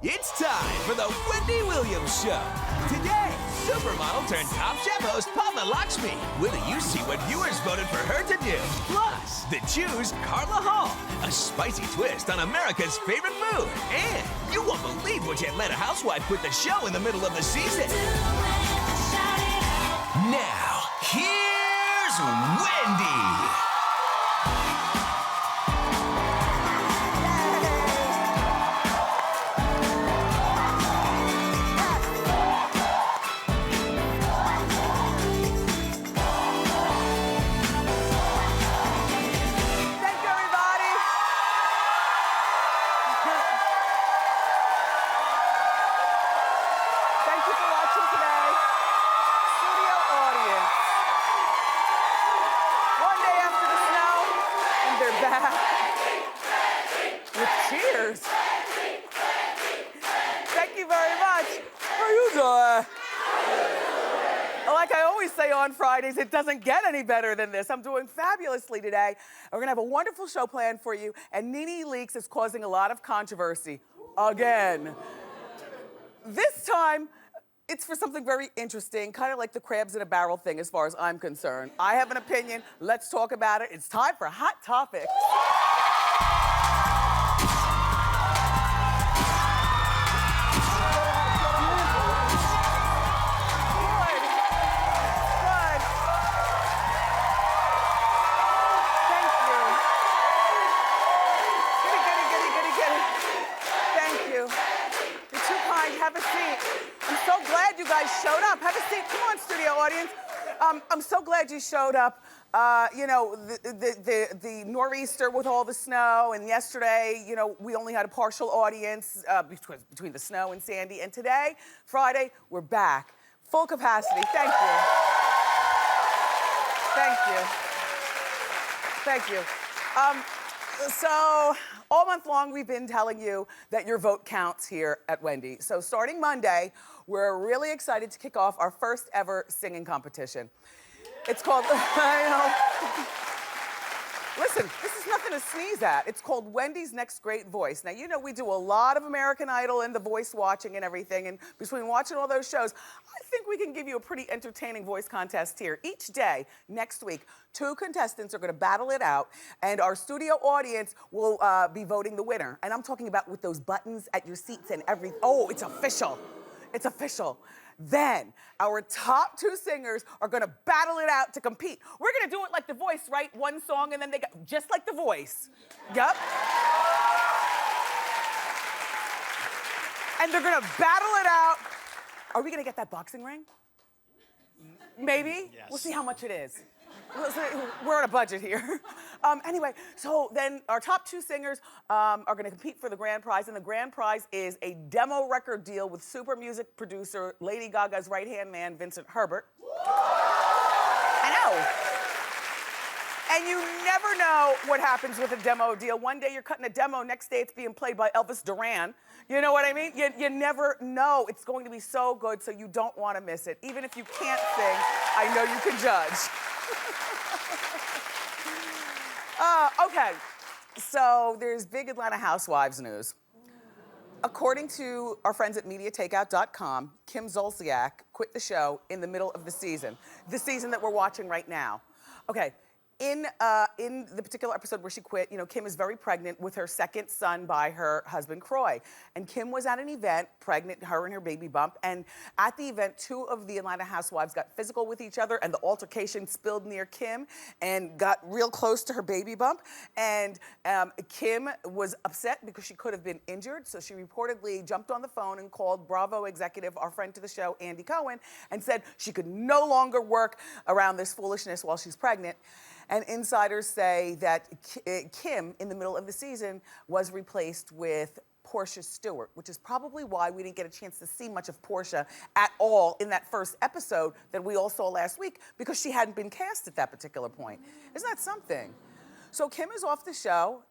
It's time for the Wendy Williams Show. Today, supermodel turned Top Chef host Padma Lakshmi. Will you see what viewers voted for her to do? Plus, the Choose Carla Hall, a spicy twist on America's favorite food. And you won't believe which Atlanta housewife put the show in the middle of the season. Now, here's Wendy. With cheers. Thank you very much. How are you doing? Like I always say on Fridays, it doesn't get any better than this. I'm doing fabulously today. We're gonna have a wonderful show planned for you, and Nene Leakes is causing a lot of controversy. Again. This time, it's for something very interesting, kind of like the crabs in a barrel thing as far as I'm concerned. I have an opinion, let's talk about it. It's time for Hot Topics. Have a seat. I'm so glad you guys showed up. Have a seat. Come on, studio audience. I'm so glad you showed up. You know, the nor'easter with all the snow, and yesterday, you know, we only had a partial audience between the snow and Sandy. And today, Friday, we're back. Full capacity. Thank you. Thank you. Thank you. So, all month long, we've been telling you that your vote counts here at Wendy. So starting Monday, we're really excited to kick off our first ever singing competition. It's called, I know. Listen, this is nothing to sneeze at. It's called Wendy's Next Great Voice. Now, you know we do a lot of American Idol and The Voice watching and everything, and between watching all those shows, I think we can give you a pretty entertaining voice contest here. Each day, next week, 2 contestants are gonna battle it out, and our studio audience will be voting the winner. And I'm talking about with those buttons at your seats and everything. Oh, it's official. It's official. Then, our top 2 singers are gonna battle it out to compete. We're gonna do it like The Voice, right? One song and then they go, just like The Voice. Yup. And they're gonna battle it out. Are we gonna get that boxing ring? Maybe? Yes. We'll see how much it is. We're on a budget here. Anyway, so then our top 2 singers are gonna compete for the grand prize, and the grand prize is a demo record deal with super music producer Lady Gaga's right-hand man, Vincent Herbert. I know. And you never know what happens with a demo deal. One day you're cutting a demo, next day it's being played by Elvis Duran. You know what I mean? You never know. It's going to be so good, so you don't want to miss it. Even if you can't sing, I know you can judge. Okay, so there's big Atlanta Housewives news. According to our friends at MediaTakeout.com, Kim Zolciak quit the show in the middle of the season that we're watching right now. Okay. In the particular episode where she quit, you know, Kim is very pregnant with her second son by her husband, Croy. And Kim was at an event, pregnant, her and her baby bump. And at the event, 2 of the Atlanta housewives got physical with each other, and the altercation spilled near Kim and got real close to her baby bump. And Kim was upset because she could have been injured. So she reportedly jumped on the phone and called Bravo executive, our friend to the show, Andy Cohen, and said she could no longer work around this foolishness while she's pregnant. And insiders say that Kim, in the middle of the season, was replaced with Portia Stewart, which is probably why we didn't get a chance to see much of Portia at all in that first episode that we all saw last week, because she hadn't been cast at that particular point. Isn't that something? So Kim is off the show.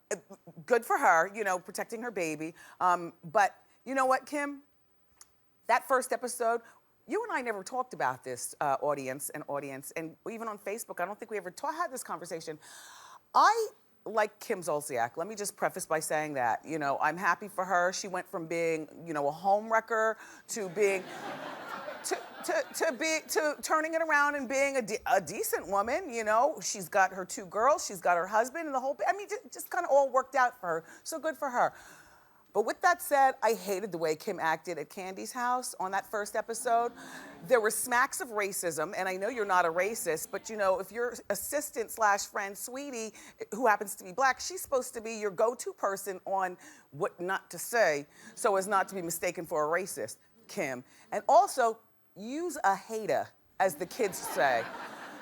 Good for her, you know, protecting her baby. But you know what, Kim? That first episode, you and I never talked about this, audience, and even on Facebook, I don't think we ever had this conversation. I like Kim Zolciak. Let me just preface by saying that. You know, I'm happy for her. She went from being, you know, a home wrecker to being, to turning it around and being a decent woman, you know. She's got her 2 girls, she's got her husband, and the whole, I mean, just kind of all worked out for her. So good for her. But with that said, I hated the way Kim acted at Candy's house on that first episode. There were smacks of racism, and I know you're not a racist, but you know, if your assistant slash friend, Sweetie, who happens to be black, she's supposed to be your go-to person on what not to say so as not to be mistaken for a racist, Kim. And also, use a hater, as the kids say.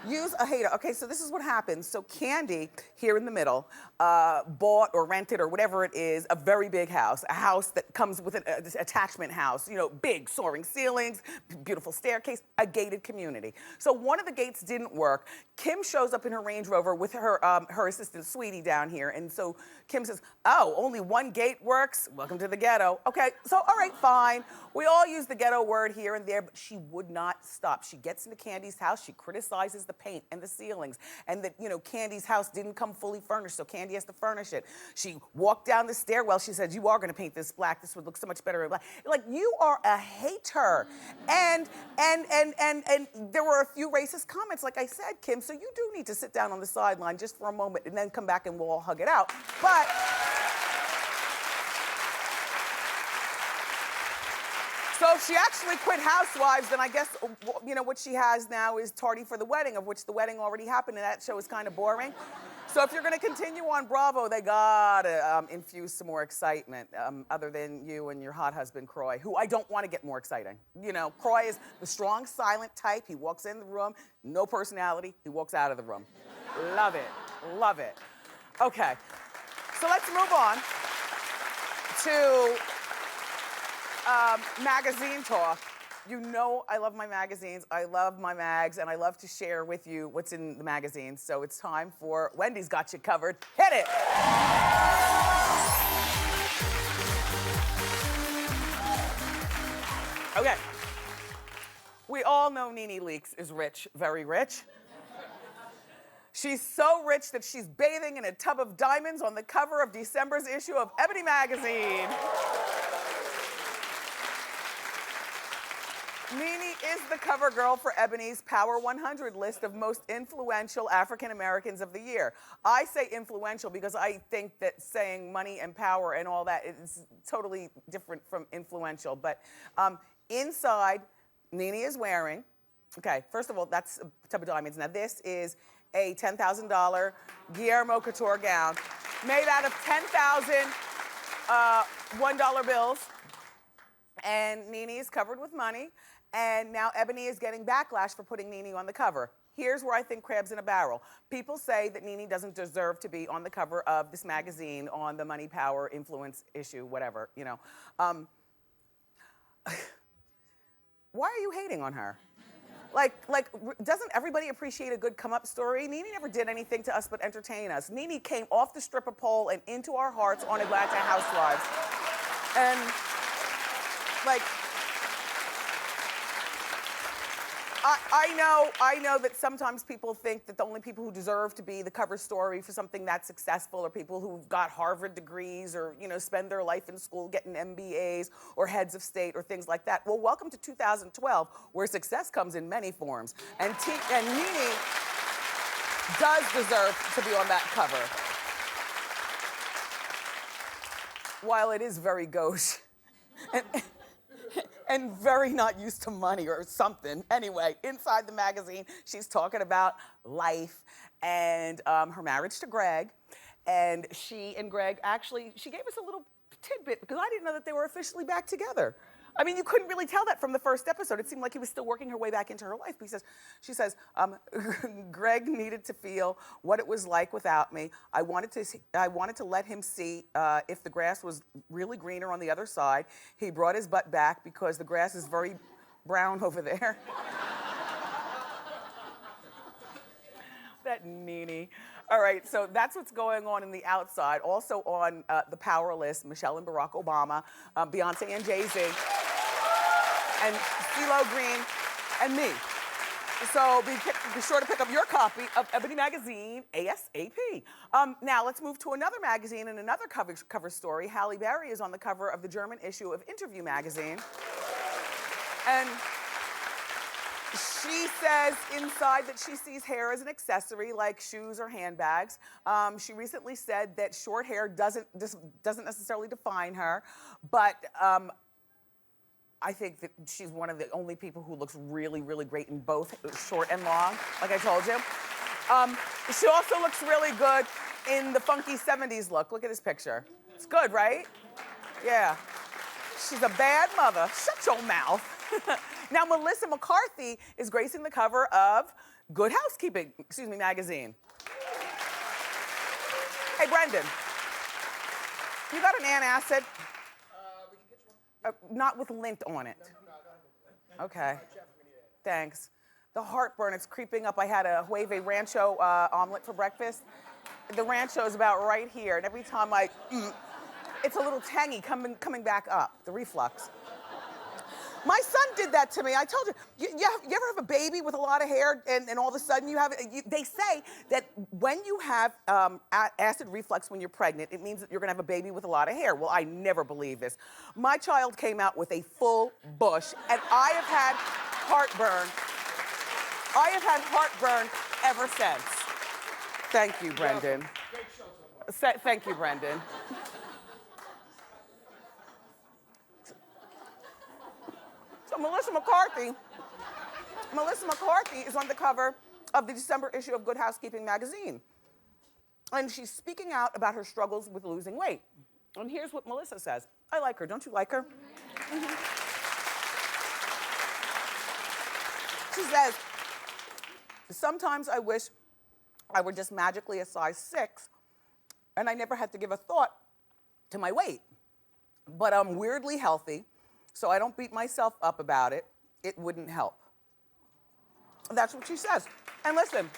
Use a hater. Okay, so this is what happens. So Candy, here in the middle, bought or rented or whatever it is, a very big house, a house that comes with an attachment house, you know, big soaring ceilings, beautiful staircase, a gated community. So one of the gates didn't work. Kim shows up in her Range Rover with her, her assistant Sweetie down here. And so Kim says, oh, only one gate works? Welcome to the ghetto. Okay, so all right, fine. We all use the ghetto word here and there, but she would not stop. She gets into Candy's house, she criticizes the paint and the ceilings, and that, you know, Candy's house didn't come fully furnished, so Candy has to furnish it. She walked down the stairwell, she said, you are gonna paint this black, this would look so much better in black. Like, you are a hater. And there were a few racist comments, like I said, Kim, so you do need to sit down on the sideline just for a moment and then come back and we'll all hug it out. But so if she actually quit Housewives, then I guess, you know, what she has now is Tardy for the Wedding, of which the wedding already happened, and that show is kind of boring. So if you're gonna continue on Bravo, they gotta infuse some more excitement, other than you and your hot husband, Croy, who I don't wanna get more exciting. You know, Croy is the strong, silent type. He walks in the room, no personality, he walks out of the room. Love it, love it. Okay, so let's move on to magazine talk. You know I love my magazines, I love my mags, and I love to share with you what's in the magazines. So it's time for Wendy's Got You Covered. Hit it! Okay. We all know Nene Leakes is rich, very rich. She's so rich that she's bathing in a tub of diamonds on the cover of December's issue of Ebony magazine. Nene is the cover girl for Ebony's Power 100 list of most influential African Americans of the year. I say influential because I think that saying money and power and all that is totally different from influential. But inside, Nene is wearing, okay, first of all, that's a tub of diamonds. Now this is a $10,000 Guillermo Couture gown made out of 10,000 $1 bills. And Nene is covered with money. And now Ebony is getting backlash for putting Nene on the cover. Here's where I think crab's in a barrel. People say that Nene doesn't deserve to be on the cover of this magazine on the money, power, influence issue, whatever, you know. Why are you hating on her? Like, doesn't everybody appreciate a good come-up story? Nene never did anything to us but entertain us. Nene came off the stripper pole and into our hearts on Atlanta Housewives. And, like, I know that sometimes people think that the only people who deserve to be the cover story for something that's successful are people who've got Harvard degrees or, you know, spend their life in school getting MBAs or heads of state or things like that. Well, welcome to 2012, where success comes in many forms. And Nene does deserve to be on that cover. While it is very gauche. And very not used to money or something. Anyway, inside the magazine, she's talking about life and her marriage to Greg. And she and Greg actually, she gave us a little tidbit because I didn't know that they were officially back together. I mean, you couldn't really tell that from the first episode. It seemed like he was still working her way back into her life. She says, Greg needed to feel what it was like without me. I wanted to let him see if the grass was really greener on the other side. He brought his butt back because the grass is very brown over there. That Nene. All right, so that's what's going on in the outside. Also on the power list, Michelle and Barack Obama, Beyonce and Jay-Z, and CeeLo Green, and me. So be sure to pick up your copy of Ebony Magazine ASAP. Now let's move to another magazine and another cover story. Halle Berry is on the cover of the German issue of Interview magazine. And she says inside that she sees hair as an accessory like shoes or handbags. She recently said that short hair doesn't necessarily define her, but I think that she's one of the only people who looks really, really great in both short and long, like I told you. She also looks really good in the funky 70s look. Look at this picture. It's good, right? Yeah. She's a bad mother. Shut your mouth. Now, Melissa McCarthy is gracing the cover of Good Housekeeping, magazine. Hey, Brendan, you got an antacid? We can get you one. Not with lint on it. Okay. Thanks. The heartburn, it's creeping up. I had a Hueve Rancho omelet for breakfast. The Rancho is about right here, and every time it's a little tangy coming back up, the reflux. My son did that to me. I told you, you ever have a baby with a lot of hair and all of a sudden you have, they say that when you have acid reflux when you're pregnant, it means that you're gonna have a baby with a lot of hair. Well, I never believe this. My child came out with a full bush and I have had heartburn. I have had heartburn ever since. Thank you, Brendan. Great show so far. Thank you, Brendan. So Melissa McCarthy is on the cover of the December issue of Good Housekeeping magazine. And she's speaking out about her struggles with losing weight. And here's what Melissa says. I like her. Don't you like her? Mm-hmm. She says, sometimes I wish I were just magically a size 6 and I never had to give a thought to my weight. But I'm weirdly healthy, so I don't beat myself up about it. It wouldn't help. That's what she says. And listen,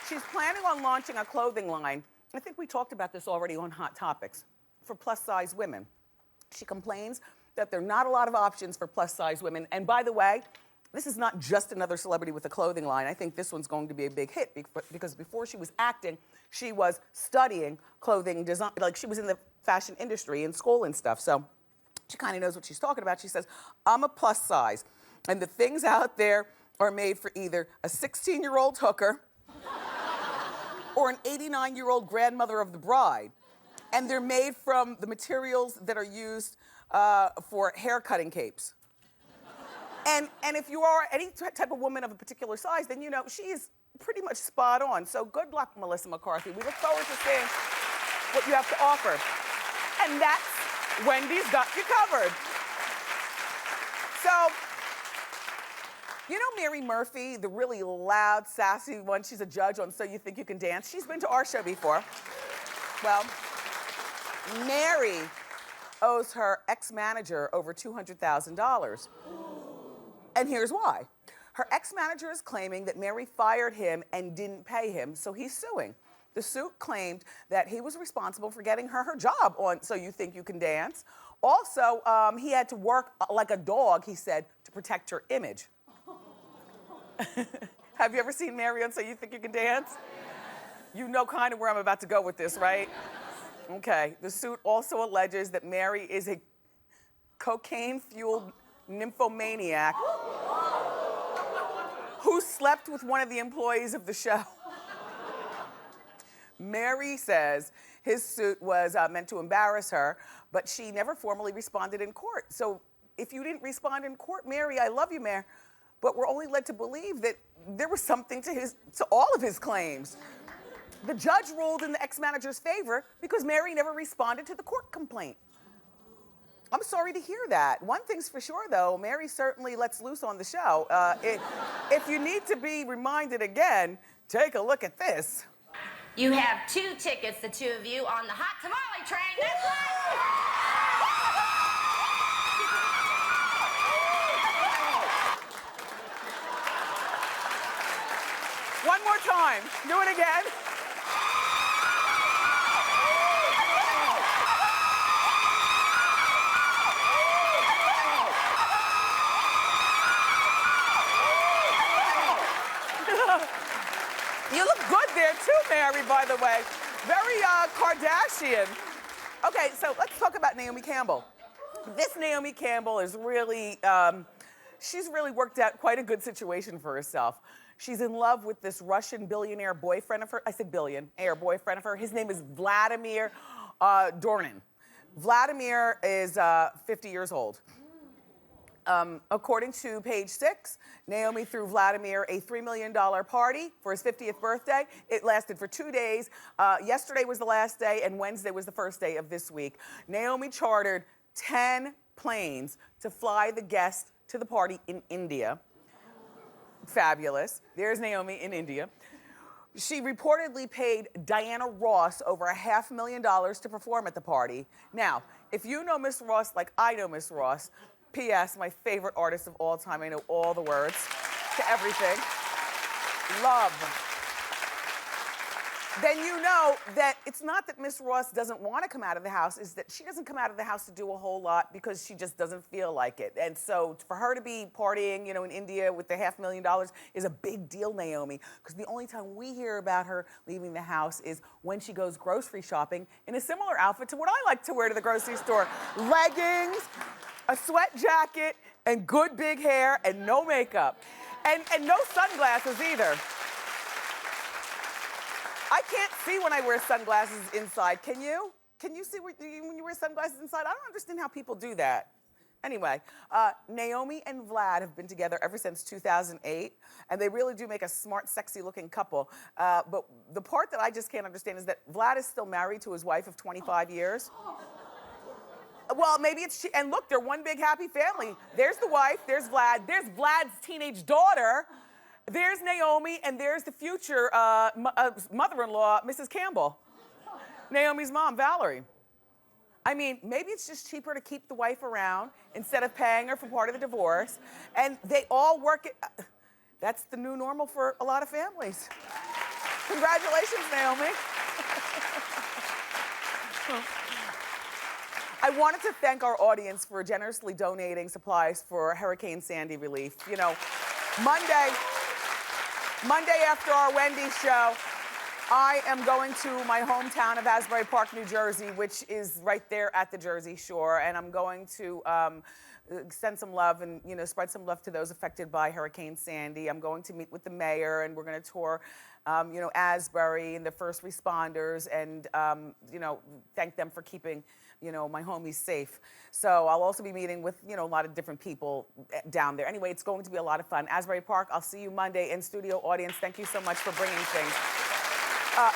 she's planning on launching a clothing line. I think we talked about this already on Hot Topics, for plus size women. She complains that there are not a lot of options for plus size women. And by the way, this is not just another celebrity with a clothing line. I think this one's going to be a big hit because before she was acting, she was studying clothing design, like she was in the fashion industry in school and stuff. So she kind of knows what she's talking about. She says, I'm a plus size, and the things out there are made for either a 16-year-old hooker or an 89-year-old grandmother of the bride. And they're made from the materials that are used for hair cutting capes. And if you are any type of woman of a particular size, then you know she's pretty much spot on. So good luck, Melissa McCarthy. We look forward to seeing what you have to offer. And that's Wendy's Got You Covered. So, you know Mary Murphy, the really loud, sassy one? She's a judge on So You Think You Can Dance. She's been to our show before. Well, Mary owes her ex-manager over $200,000. And here's why. Her ex-manager is claiming that Mary fired him and didn't pay him, so he's suing. The suit claimed that he was responsible for getting her job on So You Think You Can Dance. Also, he had to work like a dog, he said, to protect her image. Have you ever seen Mary on So You Think You Can Dance? Yes. You know kind of where I'm about to go with this, right? Okay. The suit also alleges that Mary is a cocaine-fueled nymphomaniac who slept with one of the employees of the show. Mary says his suit was meant to embarrass her, but she never formally responded in court. So if you didn't respond in court, Mary, I love you, Mary, but we're only led to believe that there was something to all of his claims. The judge ruled in the ex-manager's favor because Mary never responded to the court complaint. I'm sorry to hear that. One thing's for sure, though, Mary certainly lets loose on the show. If you need to be reminded again, take a look at this. You have 2 tickets, the 2 of you, on the hot tamale train. That's right! One more time. Do it again. married, by the way. Very Kardashian. Okay, so let's talk about Naomi Campbell. This Naomi Campbell is really, she's really worked out quite a good situation for herself. She's in love with this Russian billionaire boyfriend of her. I said billionaire boyfriend of her. His name is Vladimir Dornin. Vladimir is 50 years old. According to Page Six, Naomi threw Vladimir a $3 million party for his 50th birthday. It lasted for 2 days. Yesterday was the last day, and Wednesday was the first day of this week. Naomi chartered 10 planes to fly the guests to the party in India. Fabulous. There's Naomi in India. She reportedly paid Diana Ross over $500,000 to perform at the party. Now, if you know Miss Ross like I know Miss Ross, P.S., my favorite artist of all time. I know all the words to everything. Love. Then you know that it's not that Miss Ross doesn't want to come out of the house, it's that she doesn't come out of the house to do a whole lot because she just doesn't feel like it. And so for her to be partying, in India with the $500,000 is a big deal, Naomi, because the only time we hear about her leaving the house is when she goes grocery shopping in a similar outfit to what I like to wear to the grocery store. Leggings, a sweat jacket, and good big hair, and no makeup. And no sunglasses either. I can't see when I wear sunglasses inside. Can you? Can you see when you wear sunglasses inside? I don't understand how people do that. Anyway, Naomi and Vlad have been together ever since 2008, and they really do make a smart, sexy-looking couple. But the part that I just can't understand is that Vlad is still married to his wife of 25 years. Well, maybe it's she, and look, they're one big happy family. There's the wife, there's Vlad, there's Vlad's teenage daughter, there's Naomi, and there's the future mother-in-law, Mrs. Campbell. Naomi's mom, Valerie. I mean, maybe it's just cheaper to keep the wife around instead of paying her for part of the divorce. And they all work it. That's the new normal for a lot of families. Congratulations, Naomi. I wanted to thank our audience for generously donating supplies for Hurricane Sandy relief. Monday after our Wendy show, I am going to my hometown of Asbury Park, New Jersey, which is right there at the Jersey Shore, and I'm going to send some love and spread some love to those affected by Hurricane Sandy. I'm going to meet with the mayor, and we're going to tour, Asbury and the first responders, and thank them for keeping my homies safe. So I'll also be meeting with, a lot of different people down there. Anyway, it's going to be a lot of fun. Asbury Park, I'll see you Monday. In studio audience, thank you so much for bringing things.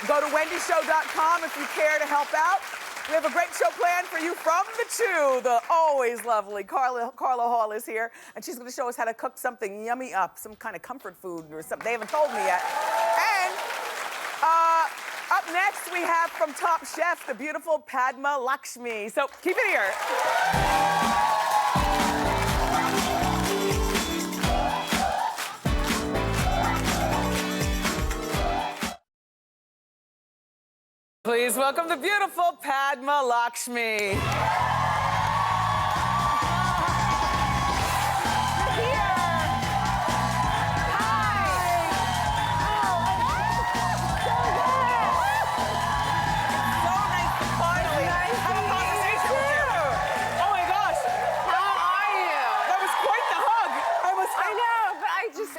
Go to wendyshow.com if you care to help out. We have a great show planned for you from the Chew. The always lovely Carla Hall is here, and she's going to show us how to cook something yummy up, some kind of comfort food or something. They haven't told me yet. And up next, we have from Top Chef, the beautiful Padma Lakshmi. So keep it here. Please welcome the beautiful Padma Lakshmi.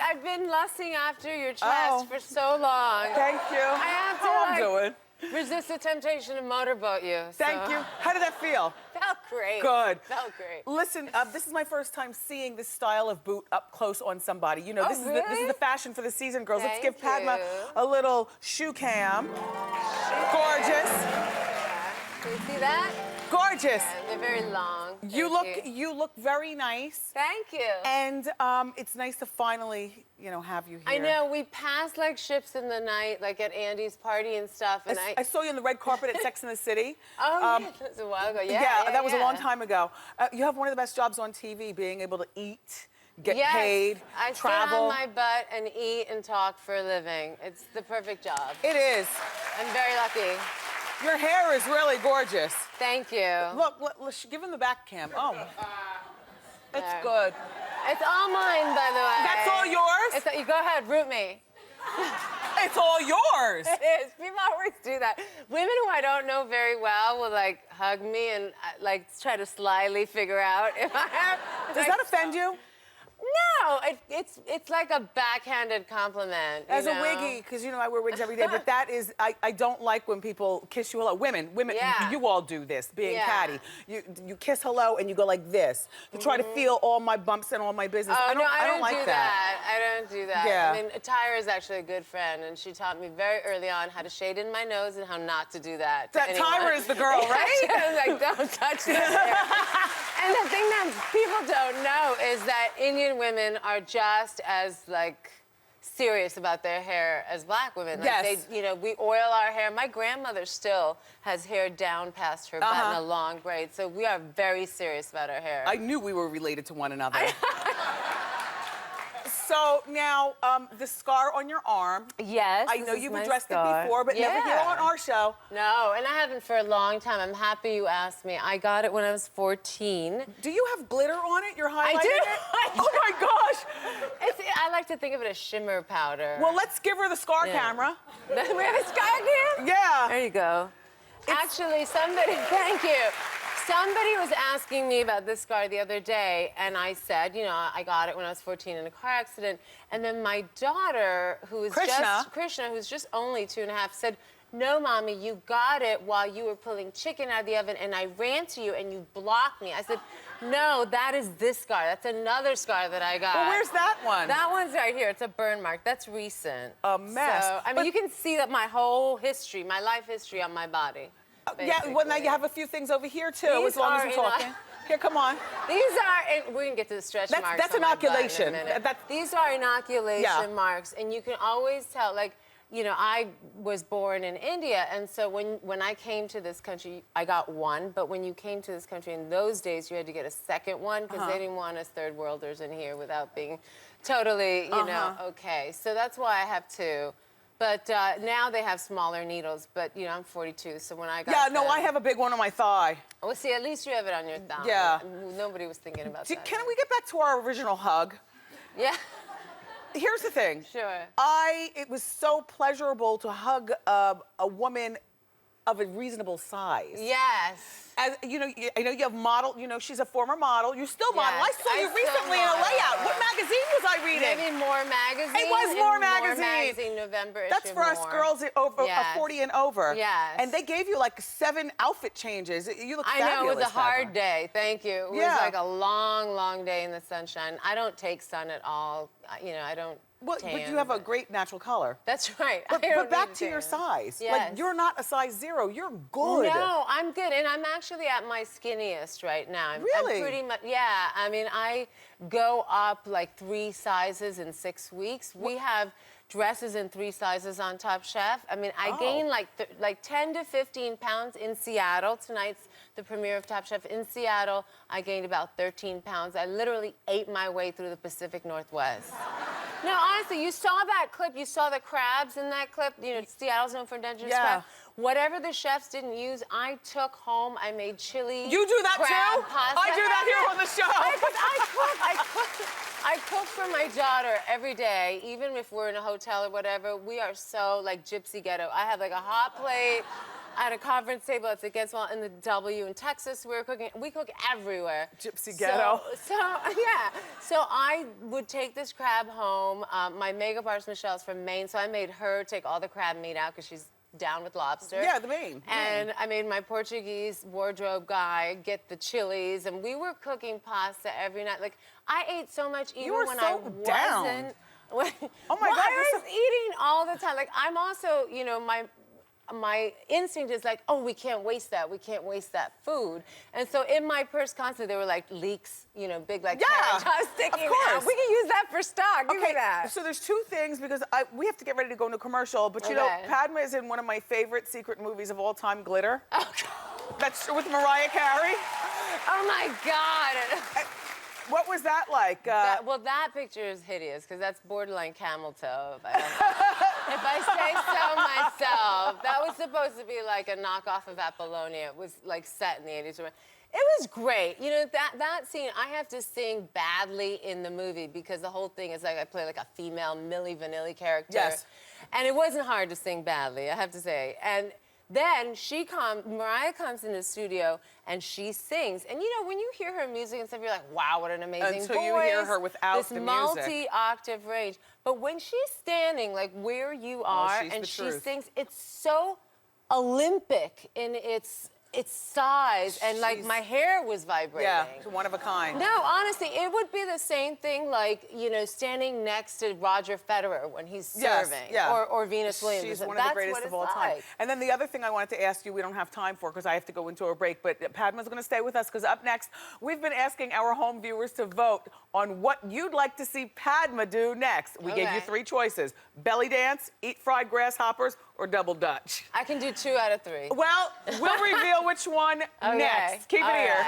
I've been lusting after your chest for so long. Thank you. I have to, How I'm doing? Resist the temptation to motorboat you. Thank you. How did that feel? Felt great. Good. Felt great. Listen, this is my first time seeing this style of boot up close on somebody. This is the fashion for the season, girls. Let's give Padma a little shoe cam. Gorgeous. Yeah. Can you see that? Gorgeous. Yeah, they're very long. You look very nice. Thank you. And it's nice to finally, have you here. I know, we passed like ships in the night, like at Andy's party and stuff, and I saw you on the red carpet at Sex and the City. Oh, yeah, that was a while ago. Yeah, that was a long time ago. You have one of the best jobs on TV, being able to eat, get paid, I travel. sit on my butt and eat and talk for a living. It's the perfect job. It is. I'm very lucky. Your hair is really gorgeous. Thank you. Look, give him the back cam. Oh, that's good. It's all mine, by the way. That's all yours? You go ahead, root me. It's all yours. It is. People always do that. Women who I don't know very well will like hug me and like try to slyly figure out if I have. Does that offend you? No, it's like a backhanded compliment. As you a know? wiggy, because you know I wear wigs every day, but that is, I don't like when people kiss you hello. Women, Yeah. you all do this, being Yeah. catty. You kiss hello and you go like this to try to feel all my bumps and all my business. Oh, I don't like do that. I don't do that. Yeah. I mean, Tyra is actually a good friend, and she taught me very early on how to shade in my nose and how not to do that. To anyone. Tyra is the girl, right? She was like, don't touch that. And the thing that people don't know is that Indian women are just as like serious about their hair as black women. Like Yes. they, you know, we oil our hair. My grandmother still has hair down past her butt in a long braid. So we are very serious about our hair. I knew we were related to one another. So now, the scar on your arm. Yes. I know you've addressed it before, but never here on our show. No, and I haven't for a long time. I'm happy you asked me. I got it when I was 14. Do you have glitter on it? You're highlighting I do. it? Oh my gosh. I like to think of it as shimmer powder. Well, let's give her the scar camera. We have a scar here? Yeah. There you go. Actually, thank you. Somebody was asking me about this scar the other day, and I said, you know, I got it when I was 14 in a car accident. And then my daughter, who is Krishna, who's just only 2.5, said, no, Mommy, you got it while you were pulling chicken out of the oven, and I ran to you, and you blocked me. I said, no, that is this scar. That's another scar that I got. Well, where's that one? That one's right here. It's a burn mark. That's recent. A mess. So, I mean, you can see that my whole history, my life history on my body. Yeah, well, now you have a few things over here, too, These as long as we're talking. Here, come on. These are, and we're gonna get to the stretch marks. That's on my butt in a inoculation. minute. That's- These are inoculation marks, and you can always tell, like, you know, I was born in India, and so when I came to this country, I got one, but when you came to this country in those days, you had to get a second one, because they didn't want us third worlders in here without being totally, you know, okay. So that's why I have two. But now they have smaller needles, but, you know, I'm 42, so when I got Yeah, no, I have a big one on my thigh. Well, see, at least you have it on your thumb. Yeah. Nobody was thinking about that. Can we get back to our original hug? Yeah. Here's the thing. Sure. It was so pleasurable to hug a woman of a reasonable size. Yes. As you know, I know you have model. You know, she's a former model. You're still model. Yes, I saw you I recently still in a model. layout. What magazine was I reading? Maybe More Magazine. It was More in Magazine. More Magazine, November issue. That's for us More. girls over Yes. 40 and over. Yes. And they gave you like 7 outfit changes. You look I fabulous. know, it was a hard Padma. day. Thank you. It was like a long, long day in the sunshine. I don't take sun at all. You know, I don't. Well, tan, but you have a great natural color. That's right. But, I don't back need to your tan. size. Yes. Like, you're not a size 0. You're good. No, I'm good. And I'm actually at my skinniest right now. Really? I'm pretty much, yeah. I mean, I go up like 3 sizes in 6 weeks. We have dresses in 3 sizes on Top Chef. I mean, I gained like 10 to 15 pounds in Seattle. Tonight's the premiere of Top Chef in Seattle. I gained about 13 pounds. I literally ate my way through the Pacific Northwest. No, honestly, you saw that clip. You saw the crabs in that clip. You know, Seattle's known for indigenous crab. Whatever the chefs didn't use, I took home. I made chili. You do that crab too? pasta. I do that here on the show. I cook for my daughter every day, even if we're in a hotel or whatever. We are so like gypsy ghetto. I have like a hot plate at a conference table. It's against well in the W in Texas. We're cooking. We cook everywhere. Gypsy ghetto. So yeah. So I would take this crab home. My makeup artist Michelle's from Maine, so I made her take all the crab meat out because she's down with lobster. Yeah, the Maine. And I made my Portuguese wardrobe guy get the chilies, and we were cooking pasta every night. Like, I ate so much even when I wasn't. Down. Oh my God, I was eating all the time. Like, I'm also, you know, my instinct is like, oh, we can't waste that. We can't waste that food. And so in my purse constantly, there were like leeks, you know, big like tarantulas sticking out. We can use that for stock. Give me that. So there's 2 things because we have to get ready to go into commercial. But you know, Padma is in one of my favorite secret movies of all time, Glitter. Oh, God. That's with Mariah Carey. Oh my God. What was that like? Well, that picture is hideous because that's borderline camel toe. If I say so myself, that was supposed to be like a knockoff of Apollonia. It was like set in the 80s. It was great. You know, that scene, I have to sing badly in the movie because the whole thing is like I play like a female Milli Vanilli character. Yes. And it wasn't hard to sing badly, I have to say. And then Mariah comes in the studio and she sings. And you know, when you hear her music and stuff, you're like, wow, what an amazing Until voice. you hear her without this the music. multi-octave range. But when she's standing like where you are she's and the she truth. sings, it's so Olympic in its size, and like my hair was vibrating. Yeah, one of a kind. No, honestly, it would be the same thing like, you know, standing next to Roger Federer when he's serving, or Venus Williams. She's one of That's the greatest what of it's all time. like. And then the other thing I wanted to ask you, we don't have time for because I have to go into a break, but Padma's going to stay with us because up next, we've been asking our home viewers to vote on what you'd like to see Padma do next. We gave you 3 choices: belly dance, eat fried grasshoppers, or double Dutch. I can do 2 out of 3. Well, we'll reveal which one next. Keep it here.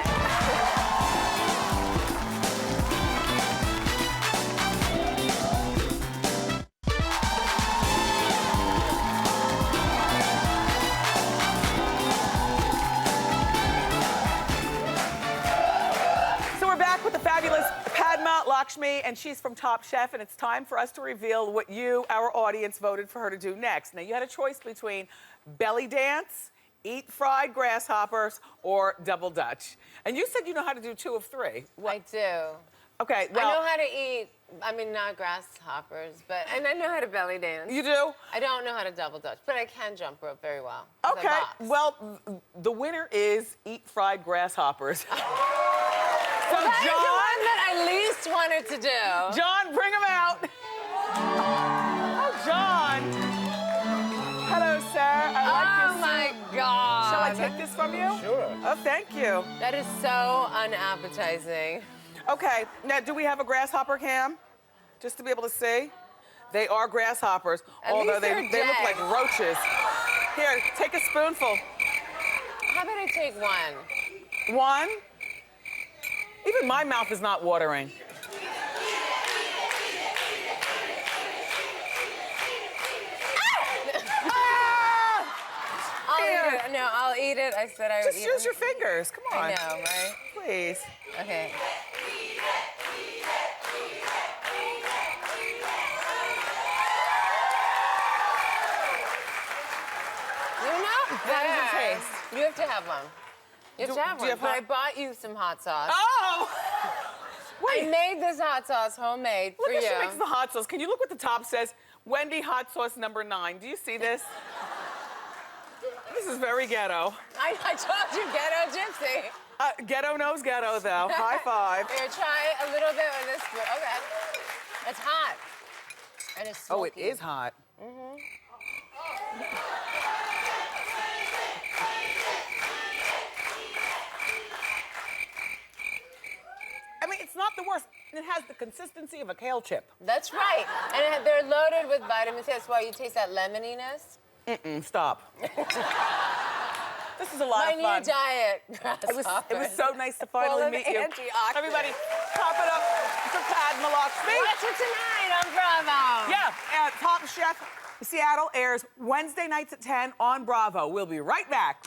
So we're back with the fabulous Padma Lakshmi, and she's from Top Chef, and it's time for us to reveal what you, our audience, voted for her to do next. Now, you had a choice between belly dance, eat fried grasshoppers, or double Dutch. And you said you know how to do 2 of 3. I do. Okay, well. I know how to eat, I mean, not grasshoppers, and I know how to belly dance. You do? I don't know how to double Dutch, but I can jump rope very well. 'Cause I Okay, box. well, the winner is eat fried grasshoppers. So That is the John, one that I least wanted to do. John, bring him out. Oh, John. Hello, sir. I like your Oh my God. Shall I take this from you? Sure. Oh, thank you. That is so unappetizing. Okay, now do we have a grasshopper cam? Just to be able to see? They are grasshoppers, At although least they they're look dead. like roaches. Here, take a spoonful. How about I take 1? 1? Even my mouth is not watering. I'll Here. eat it. No, I'll eat it. I said I would Just eat use it. your fingers. Come on. I know, right? Please. Okay. You're not How does it bad. taste? You have to have one. You have to have do one. you have But I hot- bought you some hot sauce. Oh! I made this hot sauce homemade Look for how you. she makes the hot sauce. Can you look what the top says? Wendy hot sauce number 9. Do you see this? This is very ghetto. I told you, ghetto gypsy. Ghetto knows ghetto, though. High five. Here, try a little bit with this. Okay. It's hot. And it's Oh, it smoky. is hot. I mean, it's not the worst. It has the consistency of a kale chip. That's right. And they're loaded with vitamin C. That's why you taste that lemoniness. Stop. This is a lot My of new fun. diet. It was so nice to finally meet you. Antioxidants. Everybody, clap it up for Padma Lakshmi. Watch it tonight on Bravo. Yeah, Top Chef Seattle airs Wednesday nights at 10 on Bravo. We'll be right back.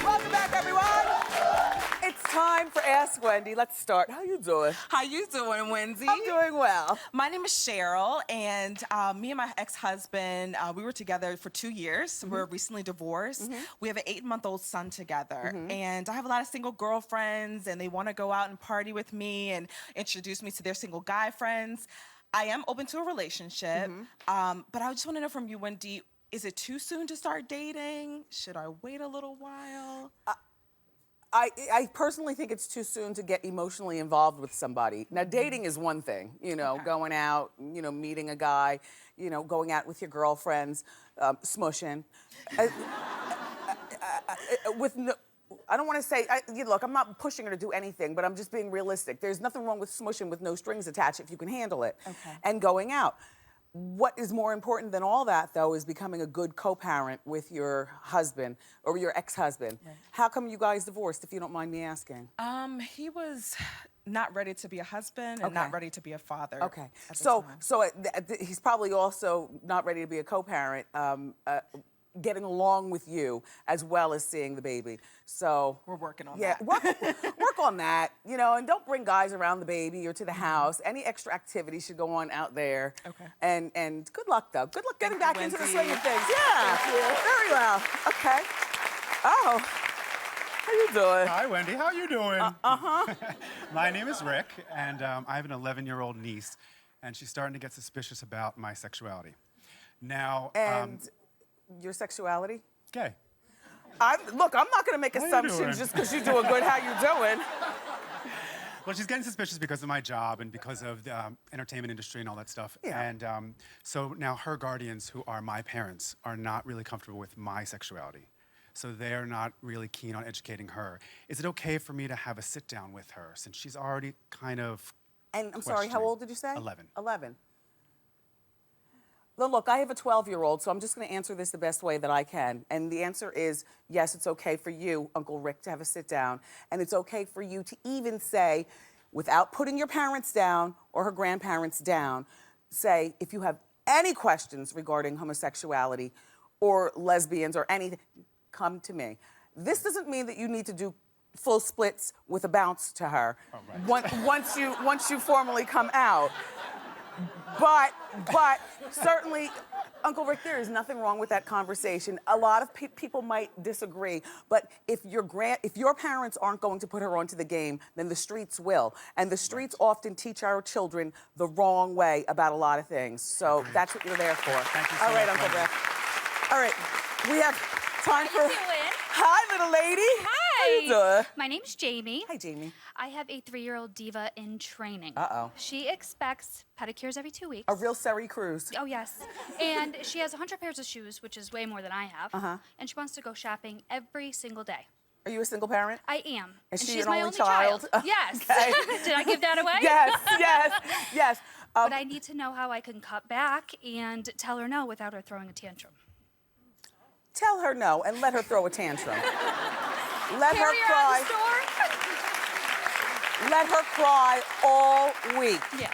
Welcome back, everyone. It's time for Ask Wendy. Let's start. How you doing? How you doing, Wendy? I'm doing well. My name is Cheryl, and me and my ex-husband, we were together for 2 years. We're recently divorced. We have an 8-month-old son together, and I have a lot of single girlfriends, and they want to go out and party with me and introduce me to their single guy friends. I am open to a relationship, but I just want to know from you, Wendy, is it too soon to start dating? Should I wait a little while? I personally think it's too soon to get emotionally involved with somebody. Now, dating is one thing, going out, meeting a guy, going out with your girlfriends, smushing. With no, I don't want to say, look, I'm not pushing her to do anything, but I'm just being realistic. There's nothing wrong with smushing with no strings attached if you can handle it. Okay. And going out. What is more important than all that, though, is becoming a good co-parent with your husband or your ex-husband. Right. How come you guys divorced, if you don't mind me asking? He was not ready to be a husband and not ready to be a father. Okay. So he's probably also not ready to be a co-parent, getting along with you as well as seeing the baby. So we're working on that. Yeah, work on that, you know, and don't bring guys around the baby or to the house. Any extra activity should go on out there. Okay. And good luck, though. Good luck getting back into the Wendy. swing of things. Yeah. Very well. Okay. Oh. How you doing? Hi, Wendy. How you doing? My name is Rick, and I have an 11-year-old niece, and she's starting to get suspicious about my sexuality. Now, And your sexuality? gay. Look, I'm not gonna make How you assumptions doing? just because you're doing good. How you doing? Well, she's getting suspicious because of my job and because of the entertainment industry and all that stuff. Yeah. And so now her guardians, who are my parents, are not really comfortable with my sexuality. So they're not really keen on educating her. Is it okay for me to have a sit down with her since she's already kind of And I'm sorry, how questioning? old did you say? 11. 11. Well, look, I have a 12-year-old, so I'm just going to answer this the best way that I can. And the answer is, yes, it's okay for you, Uncle Rick, to have a sit down. And it's okay for you to even say, without putting your parents down or her grandparents down, say, if you have any questions regarding homosexuality or lesbians or anything, come to me. This doesn't mean that you need to do full splits with a bounce to her once you formally come out. But certainly, Uncle Rick, there is nothing wrong with that conversation. A lot of people might disagree, but if your parents aren't going to put her onto the game, then the streets will. And the streets often teach our children the wrong way about a lot of things. So that's what you're there for. Thank you so All right, much, Uncle Wendy. Rick. All right, we have time for... How you doing? Hi, little lady. Hi. How you doing? My name's Jamie. Hi, Jamie. I have a 3-year-old diva in training. Uh-oh. She expects pedicures every 2 weeks. A real Seri Cruz. Oh, yes. And she has 100 pairs of shoes, which is way more than I have. Uh-huh. And she wants to go shopping every single day. Are you a single parent? I am. Is and she she's an my only only child? Yes. Okay. Did I give that away? Yes. But I need to know how I can cut back and tell her no without her throwing a tantrum. Tell her no and let her throw a tantrum. Let her Carry her out cry. of the store? Let her cry all week. Yeah.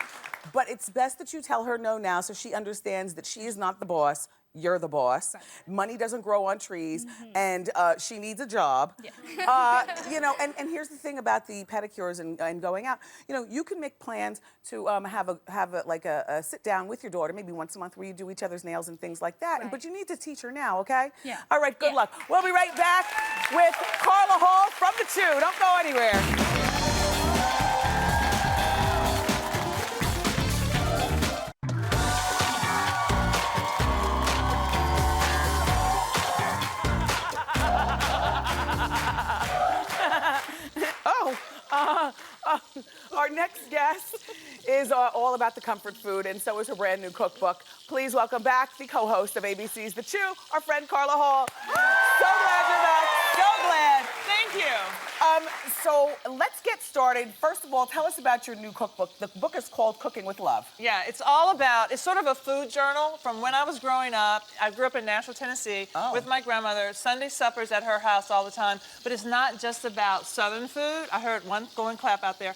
But it's best that you tell her no now so she understands that she is not the boss. You're the boss. Right. Money doesn't grow on trees, and she needs a job. Yeah. You know, and here's the thing about the pedicures and going out. You know, you can make plans to have a sit down with your daughter, maybe once a month, where you do each other's nails and things like that. Right. But you need to teach her now, okay? Yeah. All right. Good Yeah. luck. We'll be right back with Carla Hall from the Chew. Don't go anywhere. Our next guest is all about the comfort food, and so is her brand new cookbook. Please welcome back the co-host of ABC's The Chew, our friend Carla Hall. So glad you're back. So glad. Thank you. So let's get started. First of all, tell us about your new cookbook. The book is called Cooking with Love. Yeah, it's sort of a food journal from when I was growing up. I grew up in Nashville, Tennessee with my grandmother. Sunday suppers at her house all the time. But it's not just about Southern food. I heard one going clap out there.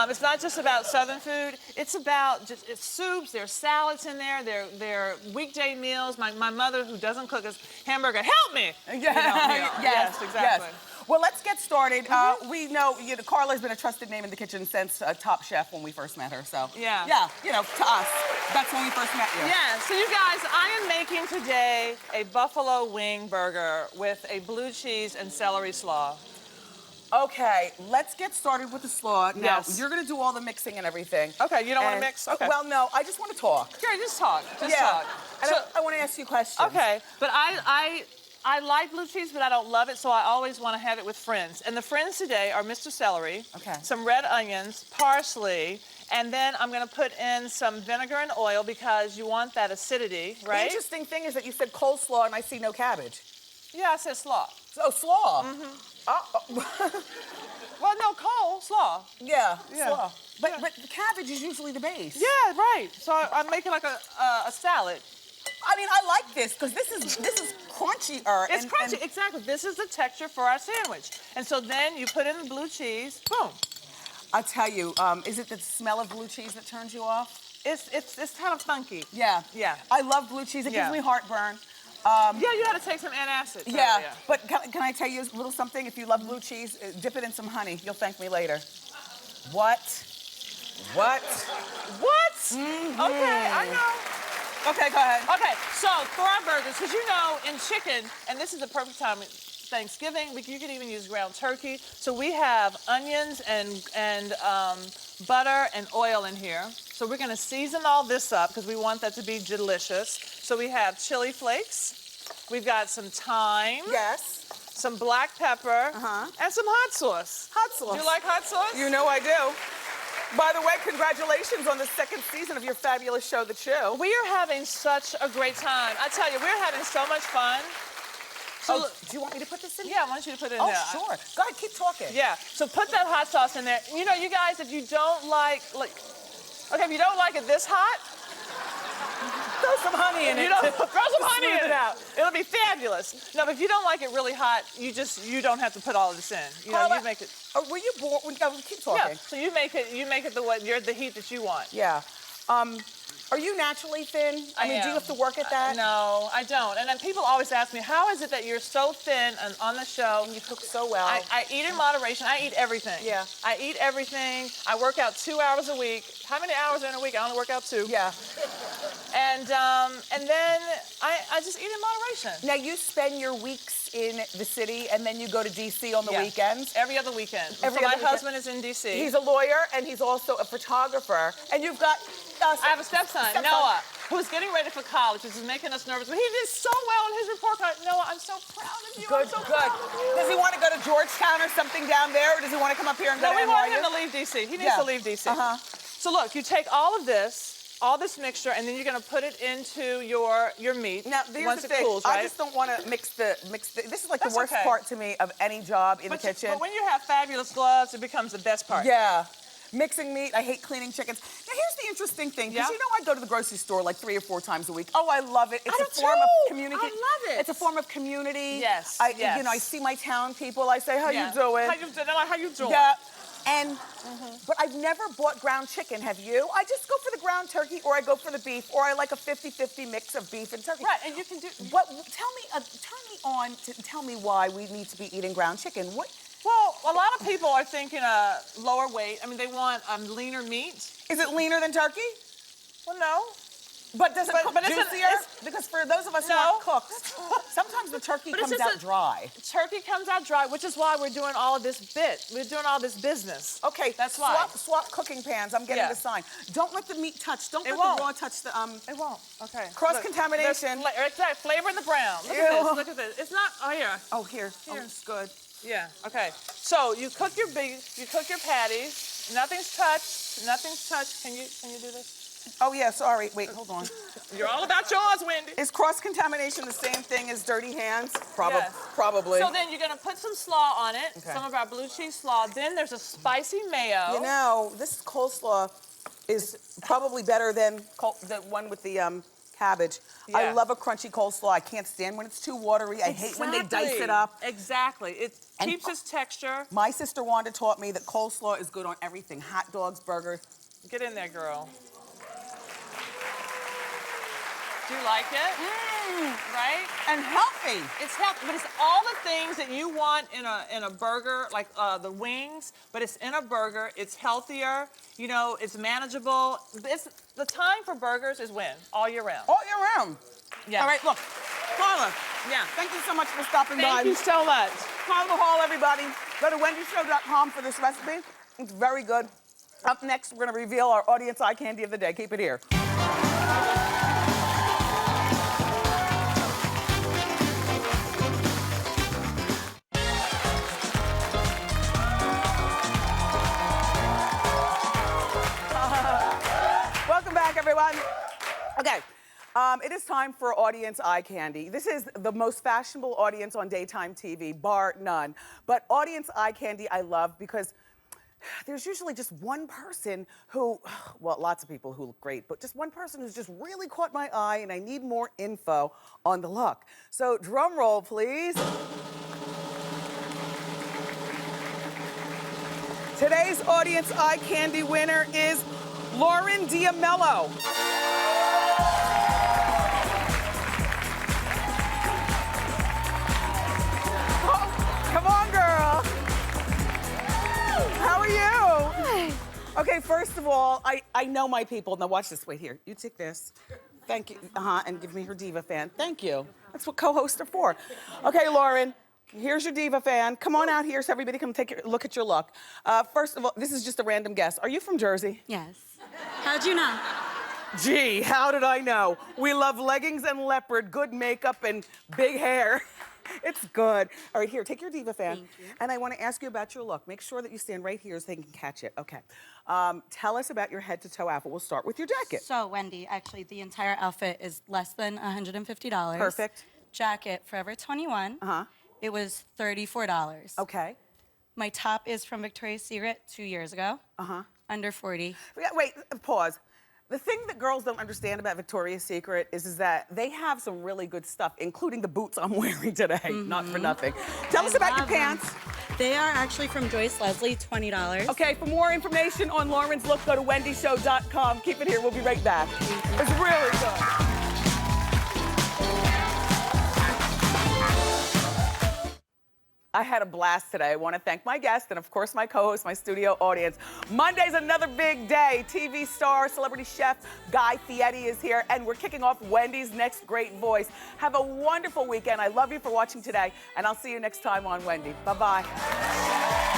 It's not just about Southern food. It's about it's soups, there's salads in there, there are weekday meals. My mother, who doesn't cook, is hamburger. Help me! Yes, exactly. Yes. Well, let's get started. We know Carla's been a trusted name in the kitchen since Top Chef when we first met her. So Yeah. you know, to us, that's when we first met you. Yeah, so you guys, I am making today a buffalo wing burger with a blue cheese and celery slaw. Okay, let's get started with the slaw. Now, Yes. you're gonna do all the mixing and everything. Okay, you don't want to And- mix? Okay. Well, no, I just want to talk. Here, just talk. Just Yeah. talk. And So- I want to ask you questions. Okay, but I like blue cheese, but I don't love it, so I always want to have it with friends. And the friends today are Mr. Celery, Okay. some red onions, parsley, and then I'm going to put in some vinegar and oil because you want that acidity, The right? interesting thing is that you said coleslaw and I see no cabbage. Yeah, I said slaw. So slaw. Well, no, coal, slaw. Yeah, Yeah. slaw. But Yeah. but the cabbage is usually the base. Yeah, right. So I'm making like a salad. I mean, I like this because this is crunchier. It's crunchy, exactly. This is the texture for our sandwich. And so then you put in the blue cheese, boom. I'll tell you, is it the smell of blue cheese that turns you off? It's kind of funky. Yeah. Yeah. I love blue cheese. It Yeah. gives me heartburn. Yeah, you had to take some antacid. Yeah, Yeah. but can I tell you a little something? If you love blue cheese, dip it in some honey. You'll thank me later. What? What? What? Okay, I know. Okay, go ahead. Okay, so for our burgers, because you know, in chicken, and this is the perfect time, Thanksgiving, you can even use ground turkey. So we have onions and butter and oil in here. So we're gonna season all this up because we want that to be delicious. So we have chili flakes, we've got some thyme, Yes. some black pepper, and some hot sauce. Hot sauce. Do you like hot sauce? You know I do. By the way, congratulations on the second season of your fabulous show, The Chew. We are having such a great time. I tell you, we're having so much fun. So, Do you want me to put this in? yeah, I want you to put it in Oh, there. sure. Go ahead, keep talking. Yeah, so put that hot sauce in there. You know, you guys, if you don't like, okay, if you don't like it this hot, Throw some honey in it. throw some honey smooth in it out. It'll be fabulous. No, but if you don't like it really hot, you don't have to put all of this in. You know, Carla, you make it. Were you born? Keep talking. Yeah, so you make it the heat that you want. Yeah. Are you naturally thin? I mean, do you am. have to work at that? No, I don't. And then people always ask me, how is it that you're so thin and on the show? You cook so well. I eat in moderation. I eat everything. Yeah. I eat everything. I work out 2 hours a week. How many hours in a week? I only work out 2. Yeah. And then I just eat in moderation. Now you spend your weeks in the city and then you go to DC on the Yeah. weekends. Every other weekend. Every so my other weekend. husband is in DC. He's a lawyer and he's also a photographer. And you've got I have a stepson, Noah, who's getting ready for college, which is making us nervous. But he did so well in his report card. Noah, I'm so proud of you. Good, I'm so good. proud of you. Does he want to go to Georgetown or something down there, or does he want to come up here and go No, to we want NYU? him to leave DC. He needs Yeah. to leave DC. Uh-huh. So look, you take all this mixture, and then you're gonna put it into your meat. Now, here's once the it thing. cools, right? I just don't want to mix the. This is like That's the worst okay. part to me of any job in the kitchen. But when you have fabulous gloves, it becomes the best part. Yeah. Mixing meat, I hate cleaning chickens. Now here's the interesting thing, because Yeah. you know I go to the grocery store like 3 or 4 times a week. Oh, I love it. It's I a do form too. of community. I love it. It's a form of community. Yes, I, yes. You know, I see my town people. I say, how Yeah. you doing? How you doing? Yeah. And, but I've never bought ground chicken, have you? I just go for the ground turkey, or I go for the beef, or I like a 50-50 mix of beef and turkey. Right, and you can do. What? Turn me on to tell me why we need to be eating ground chicken. What? Well, a lot of people are thinking lower weight. I mean, they want leaner meat. Is it leaner than turkey? Well, no. But does it cook but it's juicier? Because for those of us who No. aren't cooks, sometimes the turkey But it's comes just out dry. Turkey comes out dry, which is why we're doing all of this We're doing all this business. Okay, That's why. Swap cooking pans. I'm getting Yeah. the sign. Don't let the meat touch. Don't It let won't. the raw touch the It won't. Okay. Cross-contamination. Look, exactly. Flavor in the brown. Look Ew. at this. Look at this. It's not. Oh, here. Oh, here. Here. Oh, it's good. Yeah. Okay. So you cook your beef. You cook your patties. Nothing's touched. Nothing's touched. Can you do this? Oh yeah, sorry. Wait, hold on. You're all about yours, Wendy. Is cross-contamination the same thing as dirty hands? Yes. Probably. So then you're gonna put some slaw on it. Okay. Some of our blue cheese slaw. Then there's a spicy mayo. You know, this coleslaw is probably better than the one with the cabbage. I Yeah. love a crunchy coleslaw. I can't stand when it's too watery. I hate when they dice it up. Exactly. It And- keeps its texture. My sister Wanda taught me that coleslaw is good on everything. Hot dogs, burgers. Get in there, girl. Do you like it? Right? And healthy. It's healthy, but it's all the things that you want in a burger, like the wings, but it's in a burger. It's healthier. You know, it's manageable. The time for burgers is when? All year round. All year round. Yeah. All right, look. Carla, Yeah. thank you so much for stopping by. Thank you so much. Carla Hall, everybody. Go to wendyshow.com for this recipe. It's very good. Up next, we're going to reveal our audience eye candy of the day. Keep it here. Welcome back, everyone. Okay. It is time for audience eye candy. This is the most fashionable audience on daytime TV, bar none. But audience eye candy I love because there's usually just one person who, well, lots of people who look great, but just one person who's just really caught my eye, and I need more info on the look. So drum roll, please. Today's audience eye candy winner is Lauren Diamello. Oh, come on, girl. How are you? Hi. Okay, first of all, I know my people. Now watch this. Wait here. You take this. Thank you. And give me her diva fan. Thank you. That's what co-hosts are for. Okay, Lauren. Here's your diva fan. Come on out here so everybody can take a look at your look. First of all, this is just a random guess. Are you from Jersey? Yes. How'd you know? Gee, how did I know? We love leggings and leopard, good makeup, and big hair. It's good. All right, here, take your diva fan. Thank you. And I want to ask you about your look. Make sure that you stand right here so they can catch it. Okay. Tell us about your head-to-toe outfit. We'll start with your jacket. So, Wendy, actually, the entire outfit is less than $150. Perfect. Jacket, Forever 21. It was $34. Okay. My top is from Victoria's Secret 2 years ago. Under 40. Wait, pause. The thing that girls don't understand about Victoria's Secret is that they have some really good stuff, including the boots I'm wearing today. Not for nothing. Tell us about your pants. They are actually from Joyce Leslie, $20. Okay, for more information on Lauren's look, go to wendyshow.com. Keep it here. We'll be right back. It's really good. I had a blast today. I want to thank my guest and, of course, my co-host, my studio audience. Monday's another big day. TV star, celebrity chef Guy Fieri is here, and we're kicking off Wendy's Next Great Voice. Have a wonderful weekend. I love you for watching today, and I'll see you next time on Wendy. Bye-bye.